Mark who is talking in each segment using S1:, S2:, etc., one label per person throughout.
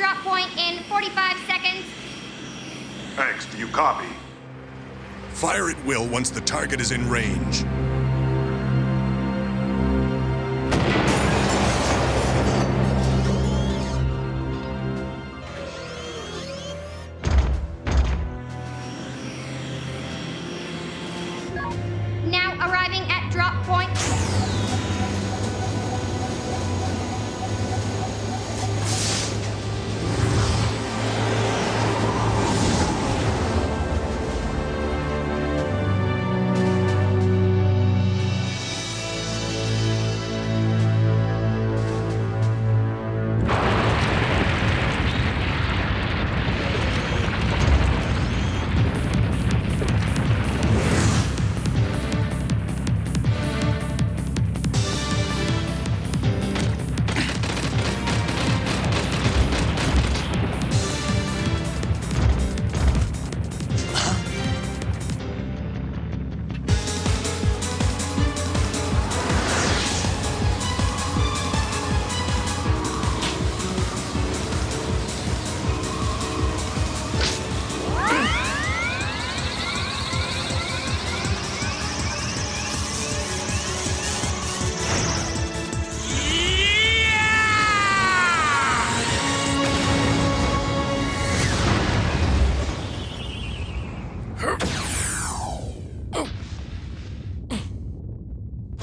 S1: drop point in 45 seconds.
S2: X, do you copy?
S3: Fire at will once the target is in range.
S1: Now arriving at drop point.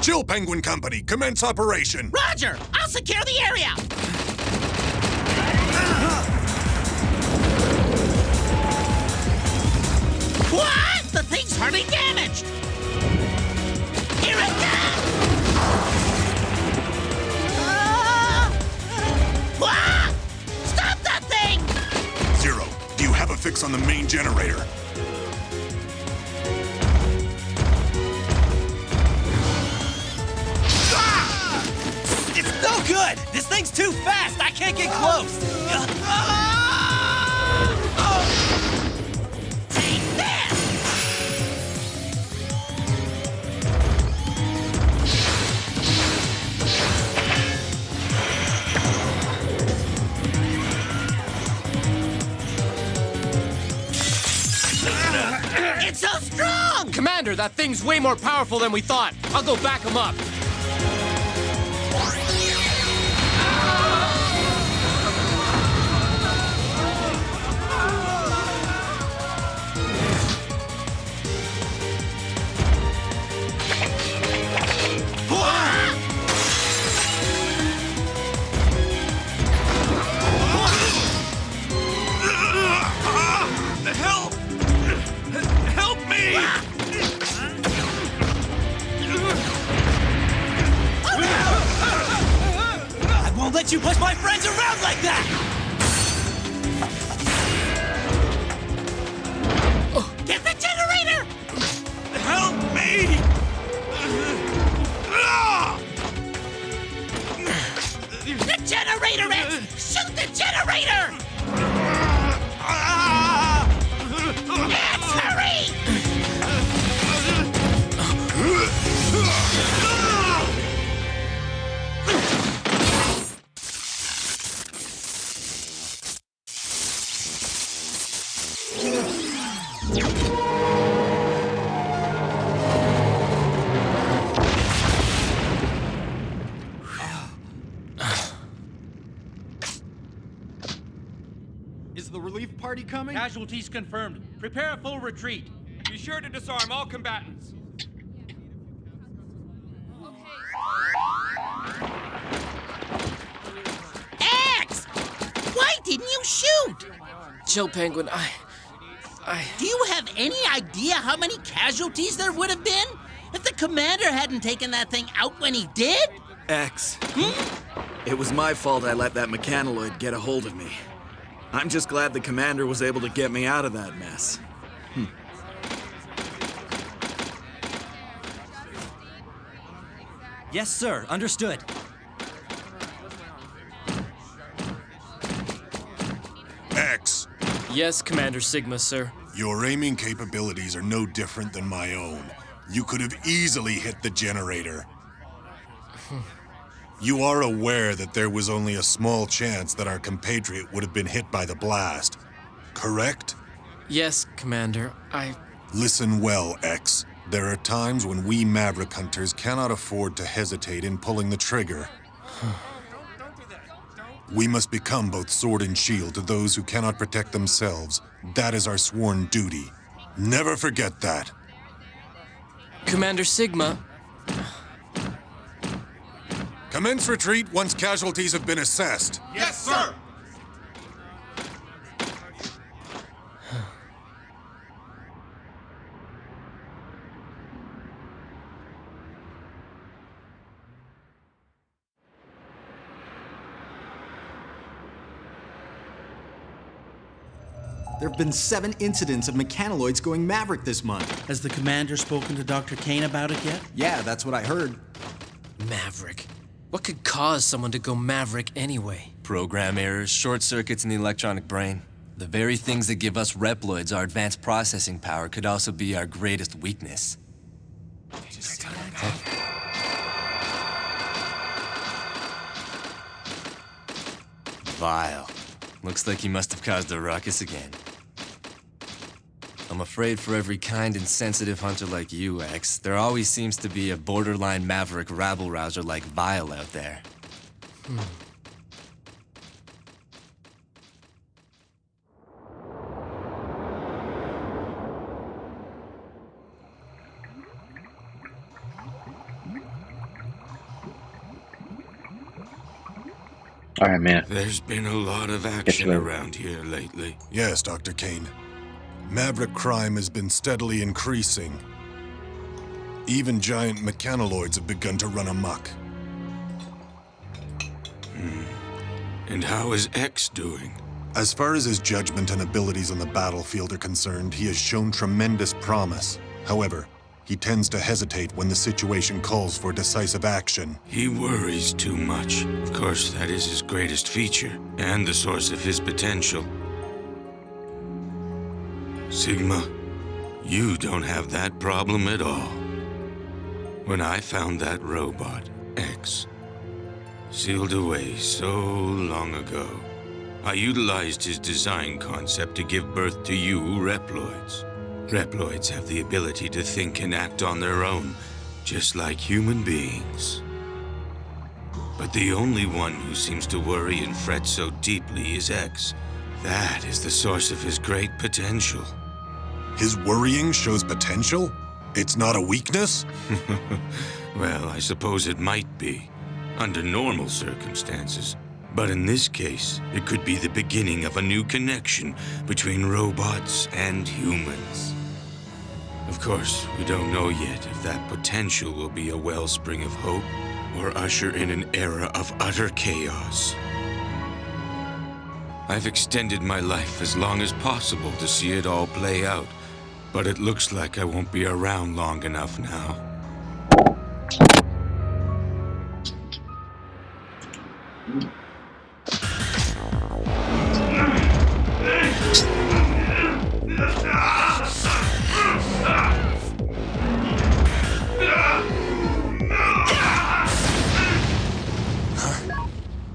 S3: Chill Penguin Company, commence operation.
S4: Roger! I'll secure the area! What? The thing's hardly damaged! Here it comes! What? Stop that thing!
S3: Zero, do you have a fix on the main generator?
S5: It's no good! This thing's too fast! I can't get close!
S4: Take this! It's so strong!
S5: Commander, that thing's way more powerful than we thought. I'll go back him up.
S2: Help me!
S5: I won't let you push my friends around like that!
S4: Get the generator!
S2: Help me!
S4: The generator is! Shoot the generator! Yes, hurry!
S6: Is the relief party coming?
S7: Casualties confirmed. Prepare a full retreat.
S8: Be sure to disarm all combatants.
S4: X! Why didn't you shoot?
S5: Chill, Penguin,
S4: Do you have any idea how many casualties there would have been if the commander hadn't taken that thing out when he did?
S9: X. It was my fault I let that mechanoloid get a hold of me. I'm just glad the commander was able to get me out of that mess.
S5: Yes, sir. Understood.
S3: X,
S5: Yes, Commander Sigma, sir.
S3: your aiming capabilities are no different than my own. You could have easily hit the generator. You are aware that there was only a small chance that our compatriot would have been hit by the blast, correct?
S6: Yes, Commander.
S3: Listen well, X. There are times when we Maverick hunters cannot afford to hesitate in pulling the trigger. We must become both sword and shield to those who cannot protect themselves. That is our sworn duty. Never forget that.
S6: Commander Sigma.
S3: Commence retreat once casualties have been assessed.
S2: Yes, sir!
S10: There have been 7 incidents of mechanoids going Maverick this month.
S4: Has the commander spoken to Dr. Kane about it yet?
S10: Yeah, that's what I heard.
S6: Maverick. What could cause someone to go Maverick anyway?
S5: Program errors, short circuits in the electronic brain. The very things that give us Reploids our advanced processing power could also be our greatest weakness. Vile. Looks like he must have caused a ruckus again. I'm afraid for every kind and sensitive hunter like you, X, there always seems to be a borderline Maverick rabble-rouser like Vile out there.
S11: All right, man.
S2: There's been a lot of action around here lately.
S3: Yes, Dr. Kane. Maverick crime has been steadily increasing. Even giant mechanoids have begun to run amok.
S2: And how is X doing?
S3: As far as his judgment and abilities on the battlefield are concerned, he has shown tremendous promise. However, he tends to hesitate when the situation calls for decisive action.
S2: He worries too much. Of course, that is his greatest feature, and the source of his potential. Sigma, you don't have that problem at all. When I found that robot, X, sealed away so long ago, I utilized his design concept to give birth to you Reploids. Reploids have the ability to think and act on their own, just like human beings. But the only one who seems to worry and fret so deeply is X. That is the source of his great potential.
S3: His worrying shows potential? It's not a weakness?
S2: Well, I suppose it might be, under normal circumstances. But in this case, it could be the beginning of a new connection between robots and humans. Of course, we don't know yet if that potential will be a wellspring of hope or usher in an era of utter chaos. I've extended my life as long as possible to see it all play out, but it looks like I won't be around long enough now.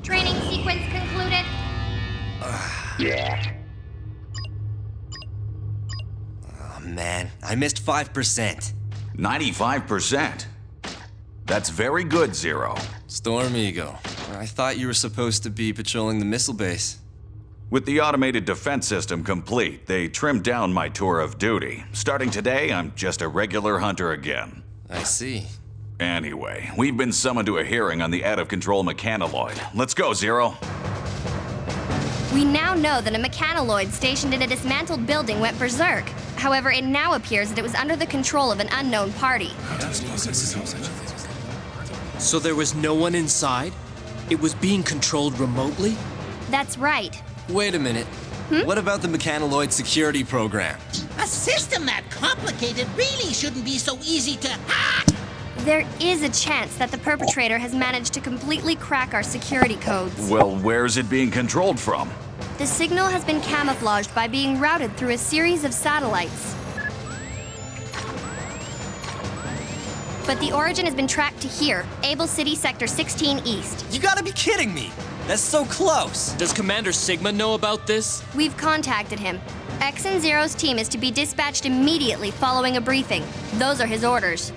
S1: Training sequence concluded.
S5: Oh man, I missed 5%.
S12: 95%. That's very good, Zero.
S5: Storm Eagle. I thought you were supposed to be patrolling the missile base.
S12: With the automated defense system complete, they trimmed down my tour of duty. Starting today, I'm just a regular hunter again.
S5: I see.
S12: Anyway, we've been summoned to a hearing on the out-of-control mechanoid. Let's go, Zero.
S1: We now know that a mechanoid stationed in a dismantled building went berserk. However, it now appears that it was under the control of an unknown party.
S6: So there was no one inside? It was being controlled remotely?
S1: That's right.
S5: Wait a minute. What about the mechanoid security program?
S4: A system that complicated really shouldn't be so easy to hack!
S1: There is a chance that the perpetrator has managed to completely crack our security codes.
S12: Well, where's it being controlled from?
S1: The signal has been camouflaged by being routed through a series of satellites. but the origin has been tracked to here, Able City Sector 16 East.
S5: You gotta be kidding me! That's so close!
S6: Does Commander Sigma know about this?
S1: We've contacted him. X and Zero's team is to be dispatched immediately following a briefing. Those are his orders.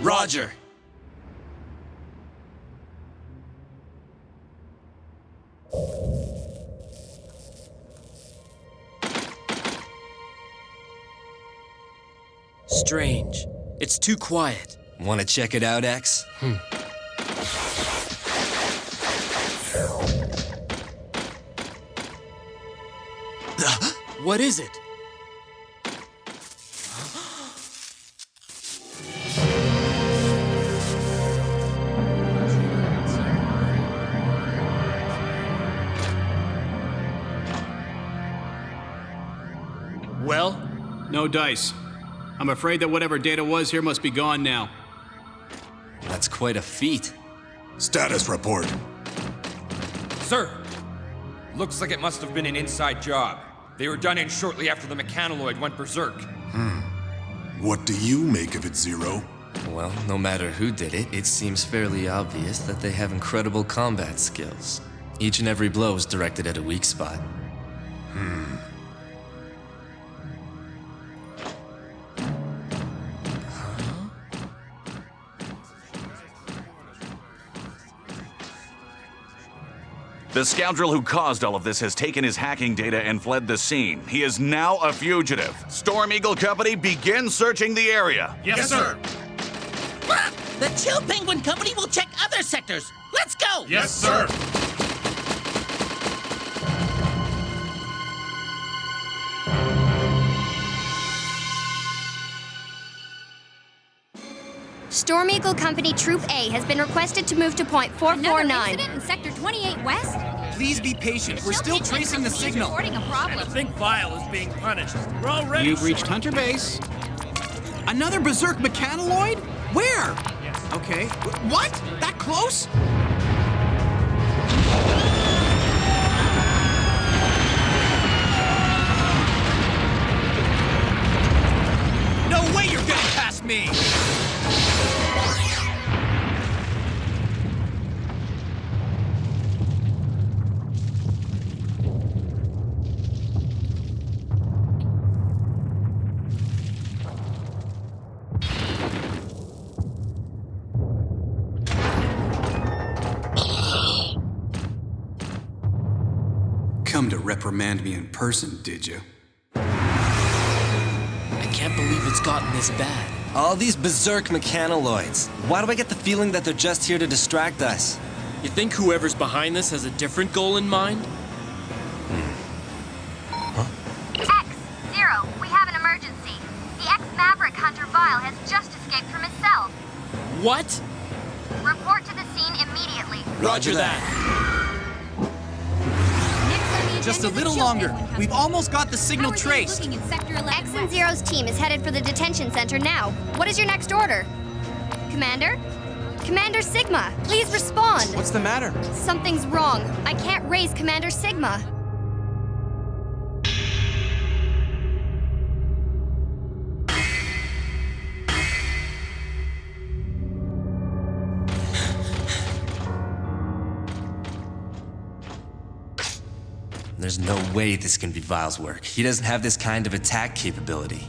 S5: Roger.
S6: Strange. It's too quiet.
S5: Wanna check it out, X?
S6: What is it? Well?
S11: No dice. I'm afraid that whatever data was here must be gone now.
S5: That's quite a feat.
S3: Status report.
S8: Sir, looks like it must have been an inside job. They were done in shortly after the mechanoloid went berserk.
S3: What do you make of it, Zero?
S5: Well, no matter who did it, it seems fairly obvious that they have incredible combat skills. Each and every blow is directed at a weak spot.
S12: The scoundrel who caused all of this has taken his hacking data and fled the scene. He is now a fugitive. Storm Eagle Company, begin searching the area.
S7: Yes, sir.
S4: The Chill Penguin Company will check other sectors. Let's go!
S7: Yes, sir.
S1: Storm Eagle Company Troop A has been requested to move to point 449.
S13: Another incident in Sector 28 West?
S14: Please be patient. We're still tracing the signal.
S13: Reporting a problem.
S7: I think Vile is being punished. We're already.
S11: You've reached Hunter Base. Another berserk mechanoloid? Where? Okay. What? That close?
S14: No way you're getting past me!
S10: Come to reprimand me in person, did you?
S6: I can't believe it's gotten this bad.
S5: All these berserk mechanoloids. Why do I get the feeling that they're just here to distract us?
S6: You think whoever's behind this has a different goal in mind?
S1: X, Zero, we have an emergency. The ex-Maverick hunter Vile has just escaped from his cell.
S6: What?
S1: Report to the scene immediately.
S6: Roger that.
S14: Just a little longer. We've almost got the signal traced.
S1: X and Zero's team is headed for the detention center now. What is your next order? Commander? Commander Sigma, please respond.
S14: What's the matter?
S1: Something's wrong. I can't raise Commander Sigma.
S5: There's no way this can be Vile's work. He doesn't have this kind of attack capability.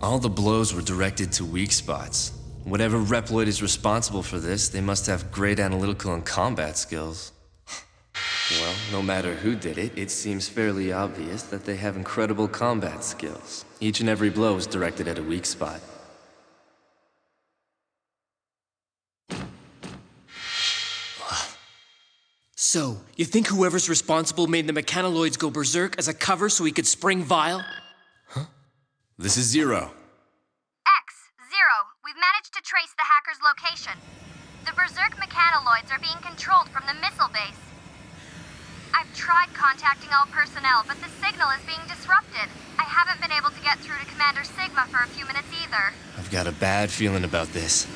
S5: All the blows were directed to weak spots. Whatever Reploid is responsible for this, they must have great analytical and combat skills. Well, no matter who did it, it seems fairly obvious that they have incredible combat skills. Each and every blow is directed at a weak spot.
S6: So, you think whoever's responsible made the mechanoloids go berserk as a cover so he could spring Vile?
S5: This is Zero.
S1: X, Zero, we've managed to trace the hacker's location. The berserk mechanoloids are being controlled from the missile base. I've tried contacting all personnel, but the signal is being disrupted. I haven't been able to get through to Commander Sigma for a few minutes either.
S5: I've got a bad feeling about this.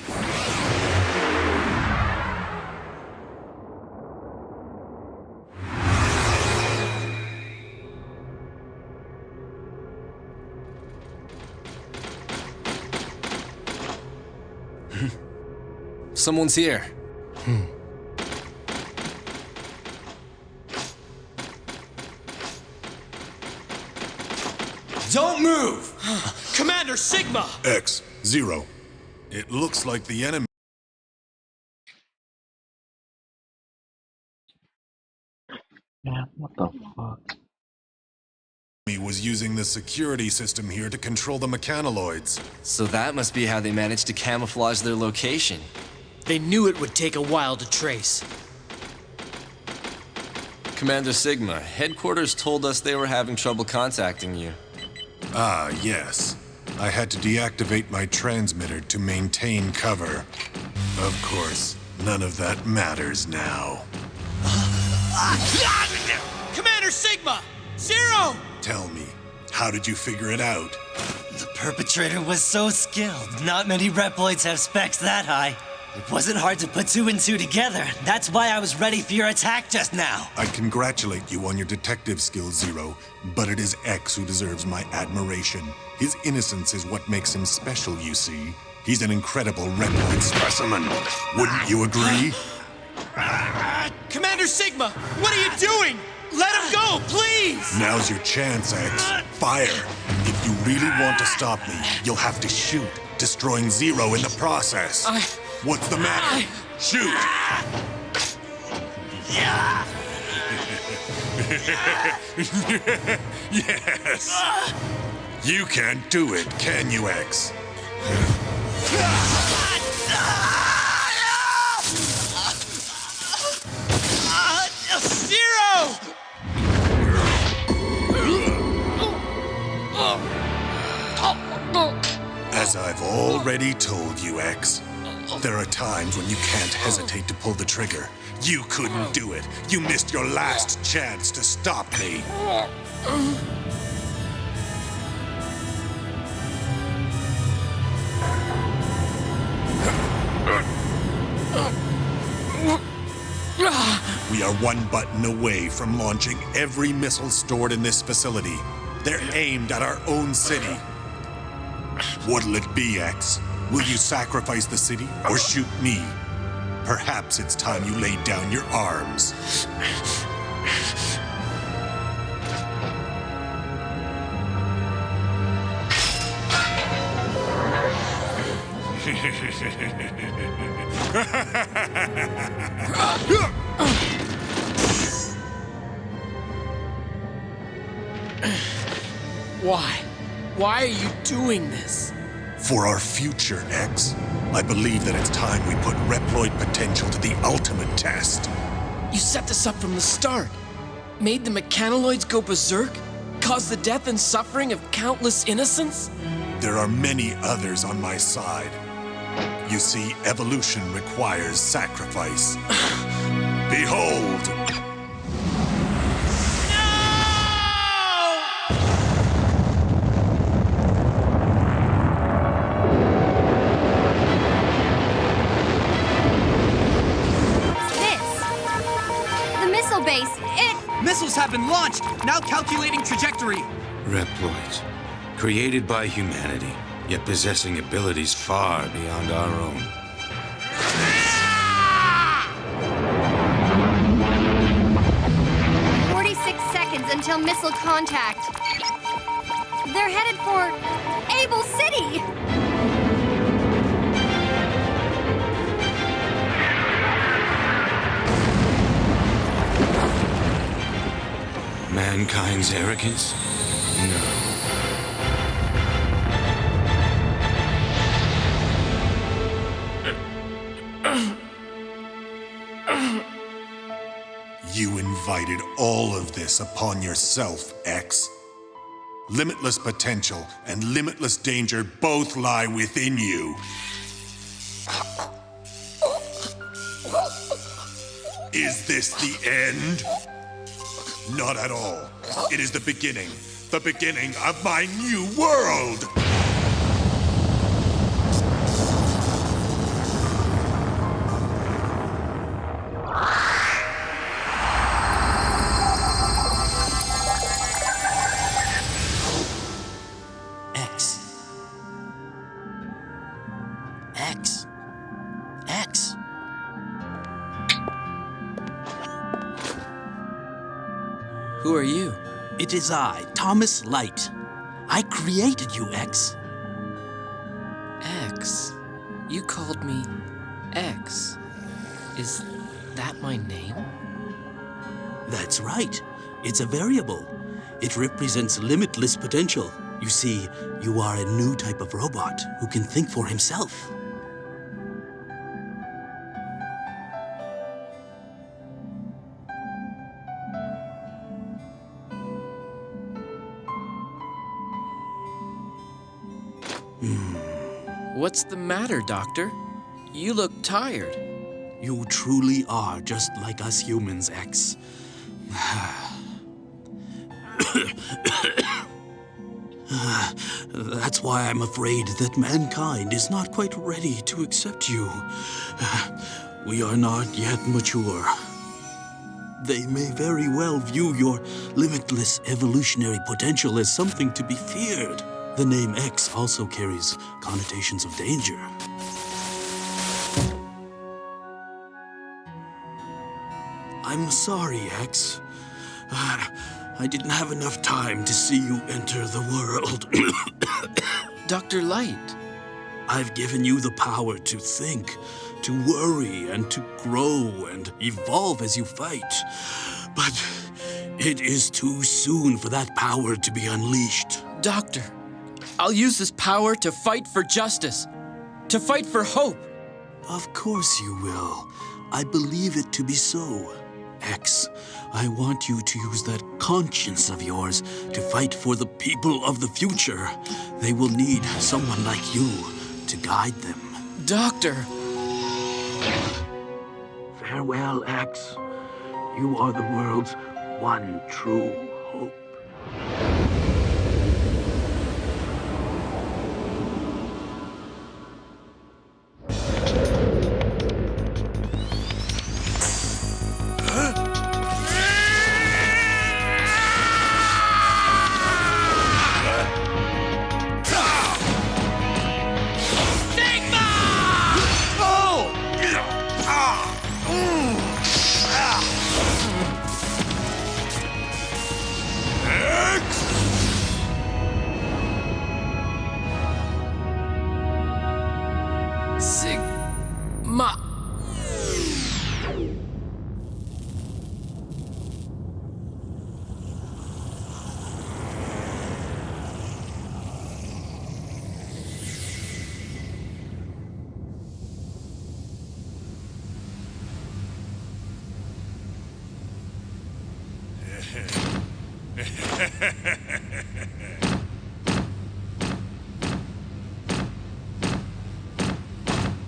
S5: Someone's here.
S6: Don't move! Commander Sigma!
S3: X, 0. It looks like the enemy
S15: What the fuck?
S3: was using the security system here to control the mechanoloids.
S5: So that must be how they managed to camouflage their location.
S6: They knew it would take a while to trace.
S5: Commander Sigma, headquarters told us they were having trouble contacting you.
S3: Ah, yes. I had to deactivate my transmitter to maintain cover. Of course, none of that matters now.
S6: Commander Sigma! 0!
S3: Tell me, how did you figure it out?
S16: The perpetrator was so skilled. Not many Reploids have specs that high. It wasn't hard to put 2 and 2 together. That's why I was ready for your attack just now.
S3: I congratulate you on your detective skills, 0, but it is X who deserves my admiration. His innocence is what makes him special, you see. He's an incredible Reploid specimen. Wouldn't you agree?
S6: Commander Sigma, what are you doing? Let him go, please!
S3: Now's your chance, X. Fire. If you really want to stop me, you'll have to shoot, destroying 0 in the process. What's the matter? Shoot! Yes! You can't do it, can you, X?
S6: 0!
S3: As I've already told you, X, there are times when you can't hesitate to pull the trigger. You couldn't do it. You missed your last chance to stop me. We are one button away from launching every missile stored in this facility. They're aimed at our own city. What'll it be, X? Will you sacrifice the city or shoot me? Perhaps it's time you laid down your arms.
S6: Why? Why are you doing this?
S3: For our future, X. I believe that it's time we put Reploid potential to the ultimate test.
S6: You set this up from the start. Made the mechanoloids go berserk? Caused the death and suffering of countless innocents?
S3: There are many others on my side. You see, evolution requires sacrifice. Behold!
S14: Missiles have been launched! Now calculating trajectory!
S2: Reploids, created by humanity, yet possessing abilities far beyond our own.
S1: 46 seconds until missile contact. They're headed for Able City!
S2: Mankind's arrogance? No.
S3: You invited all of this upon yourself, X. Limitless potential and limitless danger both lie within you. Is this the end? Not at all. It is the beginning of my new world!
S16: X.
S6: Who are you?
S4: It is I, Thomas Light. I created you, X.
S6: X. You called me X. Is that my name?
S4: That's right. It's a variable. It represents limitless potential. You see, you are a new type of robot who can think for himself.
S6: What's the matter, Doctor? You look tired.
S4: You truly are just like us humans, X. That's why I'm afraid that mankind is not quite ready to accept you. We are not yet mature. They may very well view your limitless evolutionary potential as something to be feared. The name X also carries connotations of danger. I'm sorry, X. I didn't have enough time to see you enter the world.
S6: Dr. Light.
S4: I've given you the power to think, to worry, and to grow and evolve as you fight. But it is too soon for that power to be unleashed.
S6: Doctor, I'll use this power to fight for justice, to fight for hope.
S4: Of course you will. I believe it to be so. X, I want you to use that conscience of yours to fight for the people of the future. They will need someone like you to guide them.
S6: Doctor!
S4: Farewell, X. You are the world's one true hope.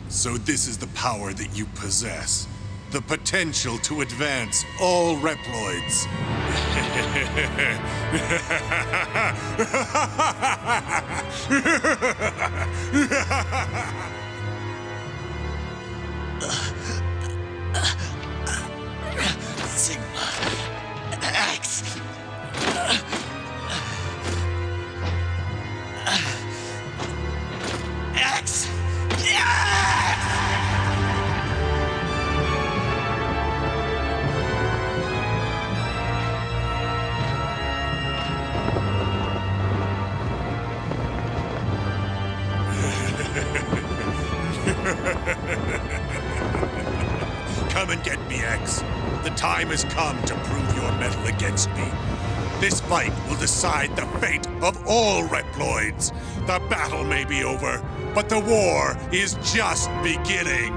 S3: So this is the power that you possess. The potential to advance all Reploids.
S4: Sigma X. X.
S3: Come and get me, X. The time has come to prove your mettle against me. This fight will decide the fate of all Reploids. The battle may be over, but the war is just beginning.